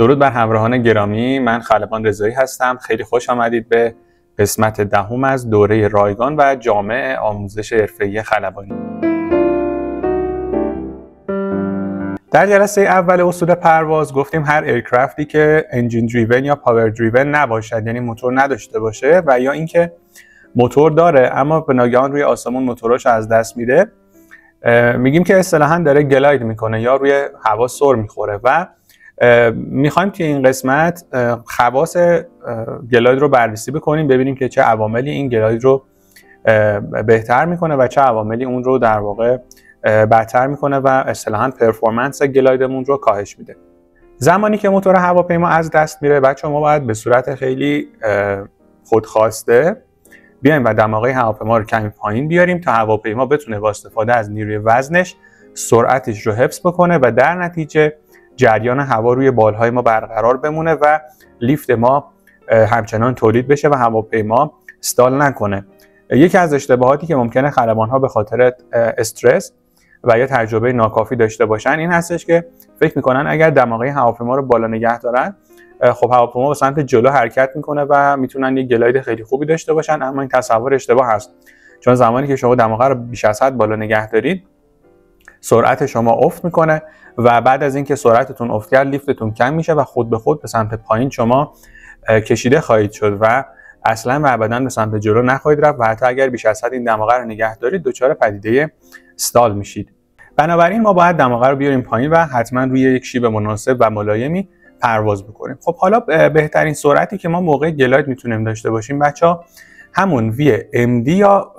درود بر همراهان گرامی، من خلبان رضایی هستم. خیلی خوش آمدید به قسمت دهم از دوره رایگان و جامع آموزش حرفه‌ای خلبانی. در جلسه اول اصول پرواز گفتیم هر ایرکرافتی که انجین دریون یا پاور دریون نباشد، یعنی موتور نداشته باشه و یا اینکه موتور داره اما به ناگهان روی آسمون موتورش از دست میده، میگیم که اصطلاحاً داره گلاید میکنه یا روی هوا سر میخوره و میخوایم توی این قسمت خواص گلاید رو بررسی بکنیم، ببینیم که چه عواملی این گلاید رو بهتر میکنه و چه عواملی اون رو در واقع بدتر میکنه و اصطلاحاً پرفورمنس گلایدمون رو کاهش میده. زمانی که موتور هواپیما از دست میره بچه‌ها، ما باید به صورت خیلی خودخواسته بیایم و دماغه هواپیما رو کمی پایین بیاریم تا هواپیما بتونه با استفاده از نیروی وزنش سرعتش رو حفظ بکنه و در نتیجه جریان هوا روی بالهای ما برقرار بمونه و لیفت ما همچنان تولید بشه و هواپیما استال نکنه. یکی از اشتباهاتی که ممکنه خلبان‌ها به خاطر استرس و یا تجربه ناکافی داشته باشن این هستش که فکر میکنن اگر دماغه هواپیما رو بالا نگه دارن، خب هواپیما به سمت جلو حرکت میکنه و میتونن یه گلاید خیلی خوبی داشته باشن، اما این تصور اشتباه هست. چون زمانی که شما دماغه رو بیش از حد بالا نگه دارید، سرعت شما افت میکنه و بعد از اینکه سرعتتون افت کرد، لیفتتون کم میشه و خود به خود به سمت پایین شما کشیده خواهید شد و اصلا و ابدا به سمت جلو نخواهید رفت و حتی اگر بیش از حد این دماغه رو نگه دارید دچار پدیده استال میشید. بنابراین ما باید دماغه رو بیاریم پایین و حتما روی یک شیب مناسب و ملایمی پرواز بکنیم. خب حالا بهترین سرعتی که ما موقع گلاید میتونیم داشته باشیم بچه‌ها همون VMD یا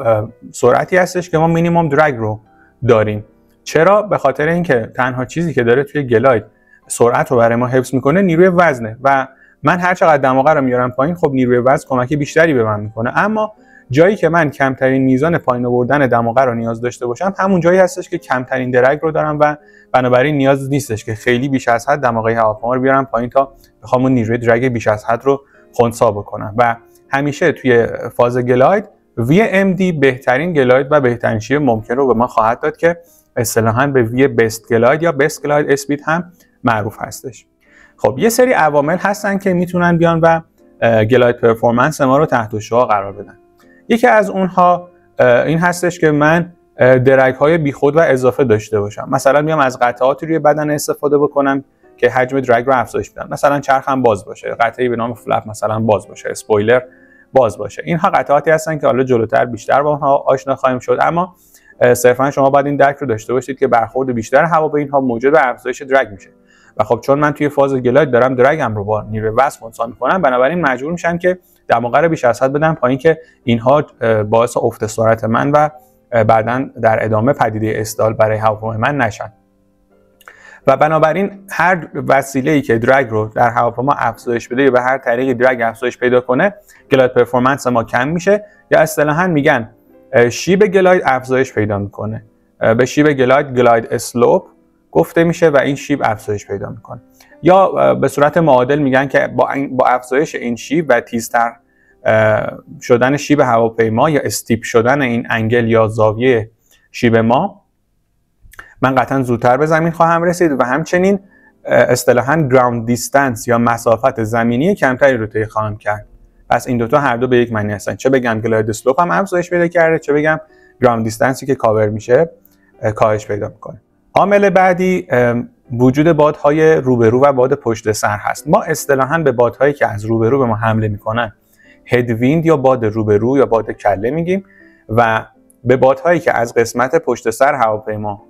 سرعتی هستش که ما مینیمم درگ رو داریم. چرا؟ به خاطر اینکه تنها چیزی که داره توی گلاید سرعت رو برای ما حفظ میکنه نیروی وزنه و من هر چقدر دماغه رو میارم پایین، خب نیروی وزن کمک بیشتری به من میکنه، اما جایی که من کمترین میزان پایین آوردن دماغه رو نیاز داشته باشم همون جایی هستش که کمترین درگ رو دارم و بنابراین نیاز نیستش که خیلی بیش از حد دماغه هواپیما رو بیارم پایین تا بخوام اون نیروی درگ بیش از حد رو خنثی بکنم. و همیشه توی فاز گلاید VMD بهترین گلاید و بهترین شیب ممکن رو به ما خواهد داد که اصطلاحاً به وی بست گلاید یا بست گلاید اسپید هم معروف هستش. خب یه سری عوامل هستن که میتونن بیان و گلاید پرفورمنس ما رو تحت شعاع قرار بدن. یکی از اونها این هستش که من درگ های بیخود و اضافه داشته باشم. مثلا بیام از قطعاتی روی بدن استفاده بکنم که حجم درگ رو افزایش بدن، مثلا چرخم باز باشه، قطعی به نام فلپ مثلا باز باشه، اسپویلر باز باشه. اینها قطعاتی هستن که حالا جلوتر بیشتر با اونها آشنا خواهیم شد، اما صرفا شما باید این درک رو داشته باشید که برخورد بیشتر هوا به اینها موجب افزایش درگ میشه و خب چون من توی فاز گلاید دارم درگم رو با نیروی وزن خنثی میکنم، بنابراین مجبور میشم که دماغه رو بیش از حد بدم پایین که اینها باعث افت سرعت من و بعداً در ادامه پدیده استال برای هواپیمای من نشن. و بنابراین هر وسیله‌ای که درگ رو در هواپیما افزایش بده یا به هر طریقی درگ افزایش پیدا کنه، گلاید پرفورمنس ما کم میشه یا اصطلاحاً میگن شیب گلاید افزایش پیدا میکنه. به شیب گلاید اسلوپ گفته میشه و این شیب افزایش پیدا میکنه. یا به صورت معادل میگن که با افزایش این شیب و تیزتر شدن شیب هواپیما یا استیپ شدن این انگل یا زاویه شیب ما، من قطعا زودتر به زمین خواهم رسید و همچنین اصطلاحاً گراوند دیستنس یا مسافت زمینی کمتری رو طی خواهم کرد. پس این دوتا هر دو به یک معنی هستن، چه بگم گلاید اسلوپ هم افزایش پیدا کرده، چه بگم گراوند دیستنسی که کاور میشه کاهش پیدا میکنه. عامل بعدی وجود بادهای روبرو و باد پشت سر هست. ما اصطلاحاً به بادهایی که از روبرو به ما حمله میکنن هدویند یا باد روبرو یا باد کله میگیم و به بادهایی که از قسمت پشت سر هواپیما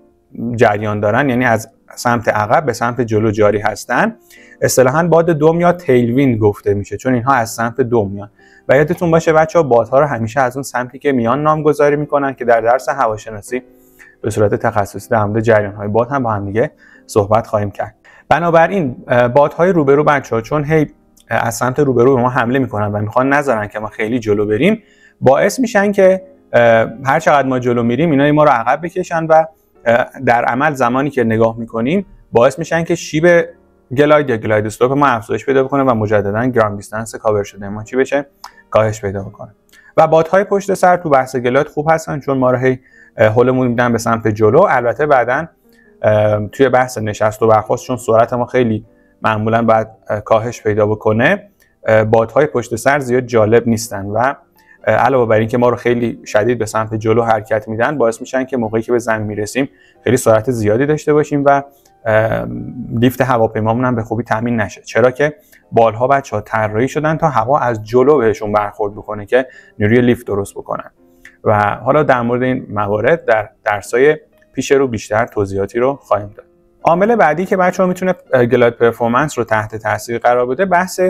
جریان دارن، یعنی از سمت عقب به سمت جلو جاری هستن، اصطلاحاً باد دوم یا تیل ویند گفته میشه، چون اینها از سمت دوم میان. و یادتون باشه بچه‌ها بادها رو همیشه از اون سمتی که میان نامگذاری میکنن که در درس هواشناسی به صورت تخصصی در مورد جریان‌های باد هم با هم دیگه صحبت خواهیم کرد. بنابراین بادهای روبرو بچه‌ها چون هی از سمت روبرو به ما حمله میکنن و میخوان نذارن که ما خیلی جلو بریم، باعث میشن که هر چقدر ما جلو میریم اینا ما رو عقب بکشن و در عمل زمانی که نگاه میکنیم باعث میشن که شیب گلاید یا گلاید اسلوپ ما افزایش پیدا بکنه و مجددا گراوند دیستنس کاور شده ما چی بشه؟ کاهش پیدا بکنه. و بادهای پشت سر تو بحث گلاید خوب هستن چون ما رو هی هولمون میدن به سمت جلو. البته بعداً توی بحث نشست و برخاست چون سرعت ما خیلی معمولا باید کاهش پیدا بکنه، بادهای پشت سر زیاد جالب نیستن و علاوه بر این که ما رو خیلی شدید به سمت جلو حرکت میدن، باعث میشن که موقعی که به زمین میرسیم خیلی سرعت زیادی داشته باشیم و لیفت هواپیمامون هم به خوبی تامین نشه، چرا که بالها بچه‌ها طراحی شدن تا هوا از جلو بهشون برخورد بکنه که نیروی لیفت درست بکنن. و حالا در مورد این موارد در درس‌های پیش رو بیشتر توضیحاتی رو خواهیم داد. عامل بعدی که بچه‌ها میتونه گلاید پرفورمنس رو تحت تاثیر قرار بده بحث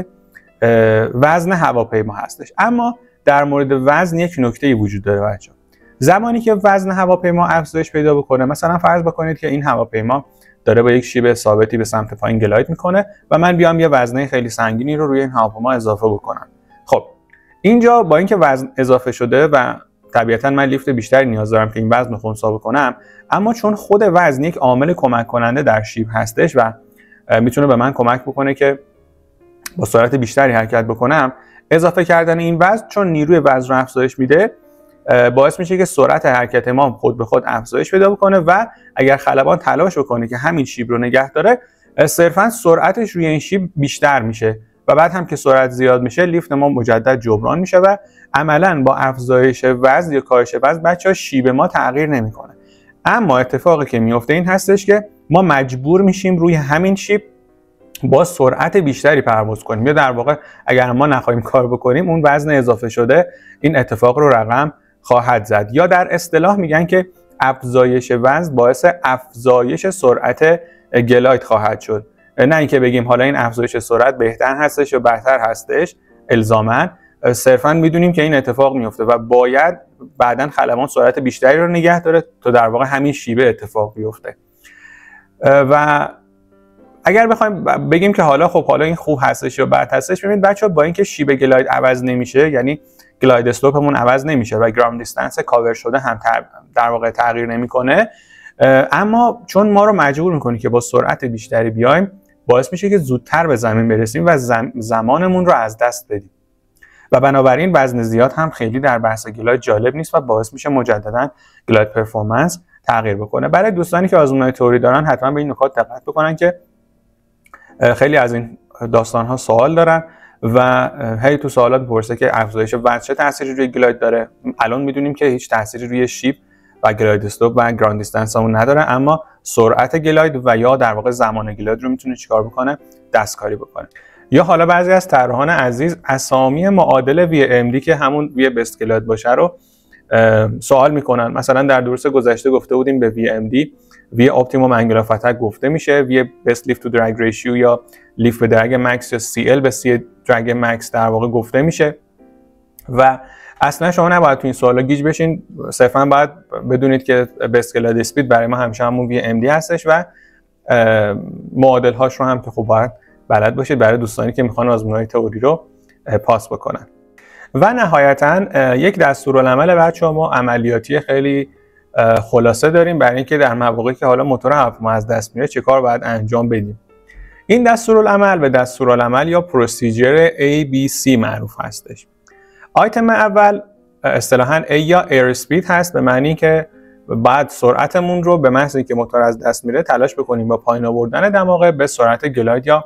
وزن هواپیما هستش. اما در مورد وزن یک نکته‌ای وجود داره بچه‌ها. زمانی که وزن هواپیما افزایش پیدا بکنه، مثلا فرض بکنید که این هواپیما داره با یک شیب ثابتی به سمت پایین گلاید میکنه و من بیام یه وزنه خیلی سنگینی رو روی این هواپیما اضافه بکنم. خب اینجا با اینکه وزن اضافه شده و طبیعتاً من لیفت بیشتری نیاز دارم که این وزن رو خنثی بکنم، اما چون خود وزن یک عامل کمک کننده در شیب هستش و میتونه به من کمک بکنه که با سرعت بیشتری حرکت بکنم، اضافه کردن این وزن چون نیروی وزن رو افزایش میده باعث میشه که سرعت حرکت ما خود به خود افزایش پیدا بکنه و اگر خلبان تلاش بکنه که همین شیب رو نگه داره، صرفا سرعتش روی این شیب بیشتر میشه و بعد هم که سرعت زیاد میشه لیفت ما مجدد جبران میشه و عملا با افزایش وزن یا کاهش وزن بچه‌ها شیب ما تغییر نمیکنه. اما اتفاقی که میفته این هستش که ما مجبور میشیم روی همین شیب با سرعت بیشتری پرواز کنیم، یا در واقع اگر ما نخواهیم کار بکنیم اون وزن اضافه شده این اتفاق رو رقم خواهد زد. یا در اصطلاح میگن که افزایش وزن باعث افزایش سرعت گلاید خواهد شد، نه اینکه بگیم حالا این افزایش سرعت بهتر هستش یا بدتر هستش الزاما، صرفا میدونیم که این اتفاق میفته و باید بعداً خلبان سرعت بیشتری رو نگه داره تا در واقع همین شیبه اتفاق بیفته. و اگر بخوایم بگیم که حالا خب حالا این خوب هستش یا بد هستش، ببینید بچه‌ها با اینکه شیب گلاید عوض نمیشه، یعنی گلاید اسلوپمون عوض نمیشه و گراوند دیستنس کاور شده هم در واقع تغییر نمیکنه، اما چون ما رو مجبور میکنه که با سرعت بیشتری بیایم، باعث میشه که زودتر به زمین برسیم و زمانمون رو از دست بدیم و بنابراین وزن زیاد هم خیلی در بحث گلاید جالب نیست و باعث میشه مجددا گلاید پرفورمنس تغییر بکنه. برای دوستانی که آزمون‌های تئوری دارن حتما به این نکات دقت بکنن که خیلی از این داستان‌ها سوال دارن و هی تو سوالات می‌پرسه که افزایش وزن چه تأثیری روی گلاید داره. الان میدونیم که هیچ تأثیری روی شیب و گلاید استوپ و گراوند دیستنس همون نداره، اما سرعت گلاید و یا در واقع زمان گلاید رو میتونه چیکار بکنه؟ دستکاری بکنه. یا حالا بعضی از طراحان عزیز اسامی معادل VMD که همون وی بست گلاید باشه رو سوال میکنن. مثلا در درس گذشته گفته بودیم به VMD وی اپتیموم انگل اف اتک گفته میشه، وی بست لیفت تو درگ ریشیو یا لیفت به درگ مکس یا CL به سی درگ مکس در واقع گفته میشه و اصلا شما نباید تو این سوالا گیج بشین، صرفا باید بدونید که بست گلاید اسپید برای ما همیشه همون VMD هستش و معادل هاش رو هم که خب باید بلد باشید برای دوستانی که میخوان آزمون‌های تئوری رو پاس بکنن. و نهایتا یک دستورالعمل بچه‌ها ما عملیاتی خیلی خلاصه داریم برای اینکه در مواقعی که حالا موتور هواپیما از دست میره چه کار باید انجام بدیم. این دستورالعمل به دستورالعمل یا پروسیجر ABC معروف هستش. آیتم اول اصطلاحاً A یا ایر اسپید هست، به معنی که بعد سرعتمون رو به محض اینکه موتور از دست میره تلاش بکنیم با پایین آوردن دماغه به سرعت گلاید یا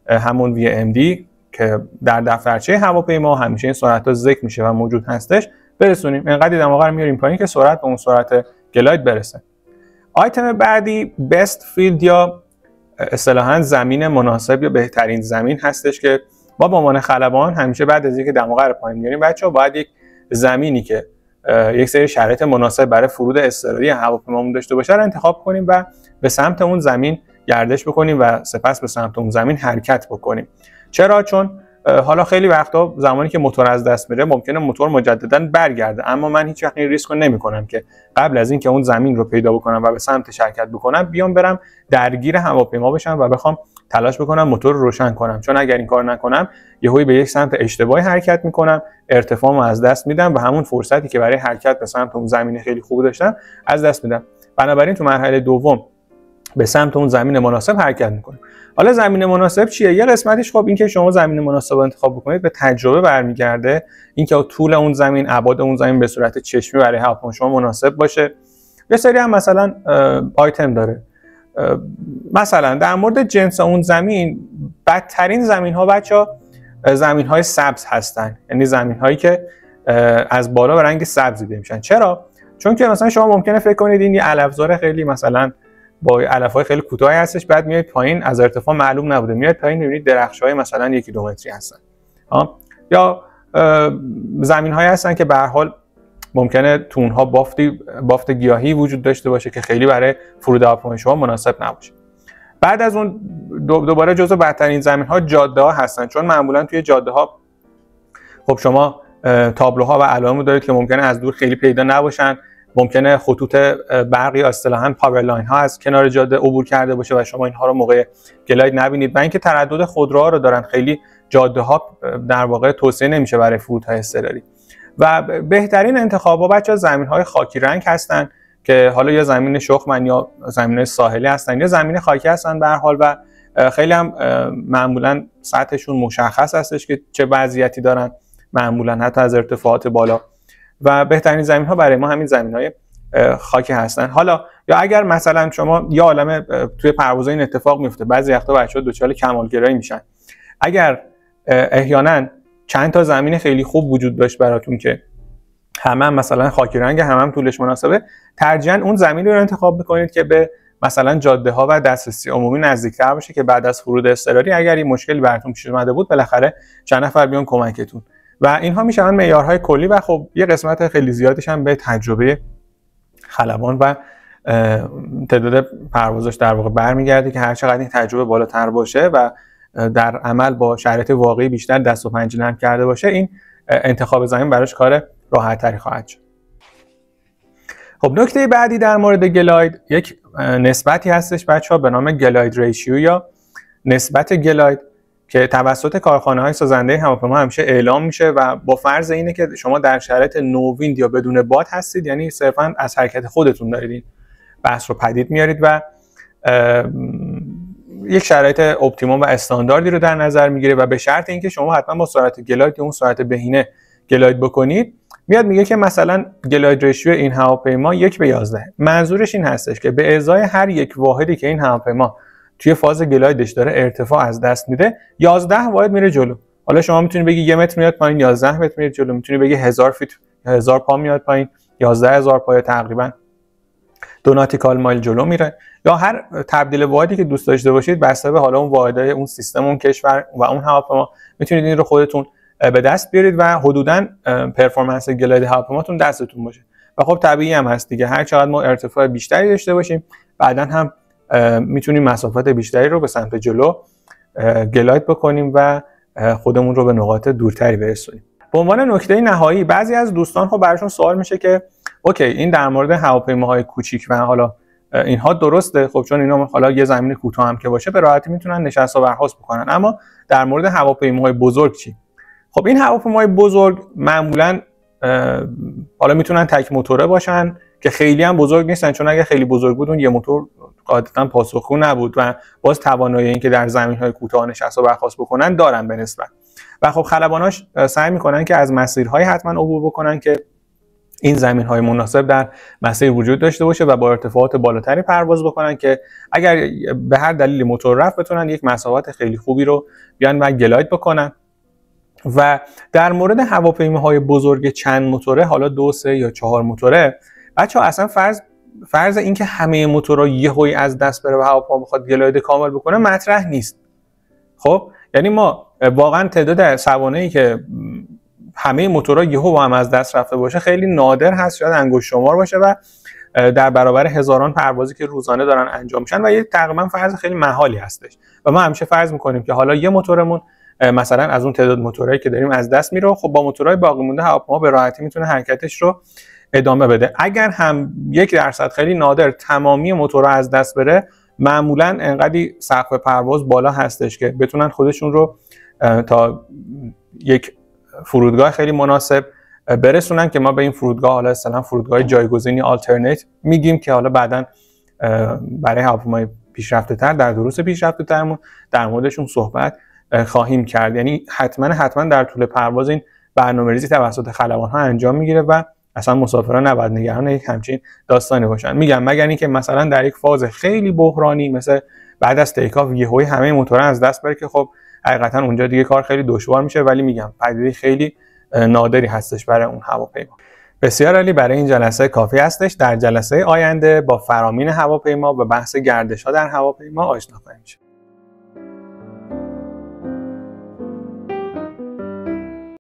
همون VMD که در دفترچه هواپیما همیشه این سرعت‌ها ذکر میشه و موجود هستش برسونیم. اینقدر دماغه رو میاریم پایین که سرعت به اون سرعت گلاید برسه. آیتم بعدی بست فیلد یا اصطلاحاً زمین مناسب یا بهترین زمین هستش که ما به عنوان خلبان همیشه بعد از اینکه دماغه رو پایین میاریم بچه‌ها باید یک زمینی که یک سری شرایط مناسب برای فرود اضطراری هواپیمامون داشته باشه رو انتخاب کنیم و به سمت اون زمین گردش بکنیم و سپس به سمت اون زمین حرکت بکنیم. چرا؟ چون حالا خیلی وقتا زمانی که موتور از دست میره ممکنه موتور مجددا برگرده، اما من هیچ وقت این ریسک رو نمی‌کنم که قبل از اینکه اون زمین رو پیدا بکنم و به سمت حرکت بکنم بیام برم درگیر هواپیما بشم و بخوام تلاش بکنم موتور رو روشن کنم، چون اگر این کار نکنم یهویی به یک سمت اشتباهی حرکت میکنم، ارتفاعمو از دست میدم و همون فرصتی که برای حرکت به سمت اون زمین خیلی خوب داشتم از دست میدم. بنابراین تو مرحله دوم به سمت اون زمین مناسب حرکت میکنیم. حالا زمین مناسب چیه؟ یه قسمتش خب این که شما زمین مناسب رو انتخاب بکنید به تجربه برمیگرده، اینکه طول اون زمین، ابعاد اون زمین به صورت چشمی برای هواپیما شما مناسب باشه. یه سری هم مثلا آیتم داره. مثلا در مورد جنس اون زمین، بدترین زمین ها بچه زمین های سبز هستن، یعنی زمین هایی که از بالا به رنگ سبز دیده میشن. چرا؟ چون که مثلا شما ممکنه فکر کنید این یه علفزار خیلی مثلا با علف‌های خیلی کوتاهی هستش، بعد میاد پایین از ارتفاع معلوم نبوده، میاد پایین میبینید درخت‌های مثلا 1-2 متری هستن. یا زمین‌هایی هستن که به هر حال ممکنه تو اونها بافت گیاهی وجود داشته باشه که خیلی برای فرود هواپیمای شما مناسب نباشه. بعد از اون دوباره جزو بدترین زمین‌ها جاده‌ها هستن، چون معمولا توی جاده‌ها خب شما تابلوها و علائمی دارید که ممکنه از دور خیلی پیدا نباشن، ممکنه خطوط برقی یا اصطلاحاً پاور لاین ها از کنار جاده عبور کرده باشه و شما اینها رو موقع گلاید نبینید، و اینکه تردد خودروها رو دارن، خیلی جاده ها در واقع توصیه نمیشه برای فرودهای اضطراری. و بهترین انتخابا بچه‌ها زمین‌های خاکی رنگ هستن که حالا یا زمین شخمن یا زمین ساحلی هستن یا زمین خاکی هستن به هر حال، و خیلی هم معمولاً سطحشون مشخص هستش که چه وضعیتی دارن، معمولاً حتی از ارتفاعات بالا، و بهترین زمین ها برای ما همین زمین های خاکی هستن. حالا یا اگر مثلا شما یه عالمه توی پروازها این اتفاق میفته، بعضی وقتا بچه‌ها دچار کمالگرایی میشن، اگر احیانا چند تا زمین خیلی خوب وجود داشت براتون که همه مثلا خاکی رنگ، همه طولش مناسبه، ترجیحاً اون زمین رو انتخاب میکنید که به مثلا جاده ها و دسترسی عمومی نزدیکتر باشه که بعد از فرود اضطراری اگر این مشکلی براتون پیش اومده بود بالاخره چند نفر بیان کمکتون. و اینها میشن معیارهای کلی و خب یه قسمت خیلی زیادش هم به تجربه خلبان و تعداد پروازش در واقع برمیگرده که هر چقدر این تجربه بالاتر باشه و در عمل با شرایط واقعی بیشتر دست و پنجه نرم کرده باشه، این انتخاب زمین براش کار راحت تری خواهد شد. خب نکته بعدی در مورد گلاید یک نسبتی هستش بچه‌ها به نام گلاید ریشیو یا نسبت گلاید که توسط کارخانه‌های سازنده هواپیما همیشه اعلام میشه و با فرض اینه که شما در شرایط نوویند یا بدون باد هستید، یعنی صرفاً از حرکت خودتون دارید این بحث رو پدید میارید و یک شرایط اپتیموم و استانداردی رو در نظر میگیره و به شرط اینکه شما حتما با سرعت گلاید یا اون سرعت بهینه گلاید بکنید، میاد میگه که مثلا گلاید ریشیو این هواپیما 1:11. منظورش این هستش که به ازای هر یک واحدی که این هواپیما توی فاز گلایدش داره ارتفاع از دست میده، 11 واحد میره جلو. حالا شما میتونید بگی 1 متر میاد پایین، 11 متر میره جلو، میتونید بگی 1000 فیت 1000 پا میاد پایین، 11000 پا تقریبا 2 ناتیکال مایل جلو میره، یا هر تبدیل واحدی که دوست داشته باشید بسته به حالا اون واحدهای اون سیستم اون کشور و اون هواپیما میتونید این رو خودتون به دست بیارید و حدوداً پرفورمنس گلاید هواپیماتون دستتون باشه. و خب طبیعی هم هست دیگه، هر چقدر ما ارتفاع بیشتری داشته باشیم بعداً هم میتونیم مسافت بیشتری رو به سمت جلو گلاید بکنیم و خودمون رو به نقاط دورتری برسونیم. به عنوان نکته نهایی، بعضی از دوستان خب براشون سوال میشه که اوکی این در مورد هواپیماهای کوچیک و حالا اینها درسته، خب چون اینا حالا یه زمین کوتاه هم که باشه به راحتی میتونن نشست و برخاست بکنن، اما در مورد هواپیماهای بزرگ چی؟ خب این هواپیماهای بزرگ معمولا حالا میتونن تک موتوره باشن که خیلی هم بزرگ نیستن، چون اگه خیلی بزرگ بود اون یه موتور قاعدتا پاسخگو نبود و باز توانایی این که در زمین‌های کوتاه نشست و برخاست بکنن دارن به نسبت. و خب خلباناش سعی میکنن که از مسیرهای حتما عبور بکنن که این زمین‌های مناسب در مسیر وجود داشته باشه و با ارتفاعات بالاتری پرواز بکنن که اگر به هر دلیلی موتور رفت بتونن یک مسافت خیلی خوبی رو بیان و گلاید بکنن. و در مورد هواپیماهای بزرگ چند موتوره، حالا 2، 3 یا 4 موتوره، بچه‌ها اصلا فرض اینکه همه موتورها یهویی از دست بره و هواپیما بخواد گلاید کامل بکنه مطرح نیست. خب یعنی ما واقعا تعداد سوانحی که همه موتورها یهو با هم از دست رفته باشه خیلی نادر هست، شاید انگشت شمار باشه و در برابر هزاران پروازی که روزانه دارن انجام میشن و یه تقریبا فرض خیلی محالی هستش. و ما همیشه فرض میکنیم که حالا یه موتورمون مثلا از اون تعداد موتورهایی که داریم از دست میره، خب با موتورهای باقی مونده هواپیما به راحتی میتونه حرکتش رو ادامه بده. اگر هم 1% خیلی نادر تمامی موتورها از دست بره، معمولا انقدی سقف پرواز بالا هستش که بتونن خودشون رو تا یک فرودگاه خیلی مناسب برسونن که ما به این فرودگاه حالا اصلا فرودگاه جایگزینی آلترنیت میگیم که حالا بعداً برای هواپیمای پیشرفته تر در دروس پیشرفته ترمون در موردشون صحبت خواهیم کرد. یعنی حتما در طول پرواز این برنامه‌ریزی توسط خلبان‌ها انجام میگیره و اصلا مسافران نباید نگران یک همچین داستانی باشن. میگم مگر اینکه مثلا در یک فاز خیلی بحرانی مثل بعد از تیک آف یهویی همه موتورها از دست بره که خب حقیقتا اونجا دیگه کار خیلی دشوار میشه، ولی میگم پدیده خیلی نادری هستش برای اون هواپیما. بسیار عالی، برای این جلسه کافی هستش. در جلسه آینده با فرامین هواپیما و بحث گردش‌ها در هواپیما آشنا خواهیم شد.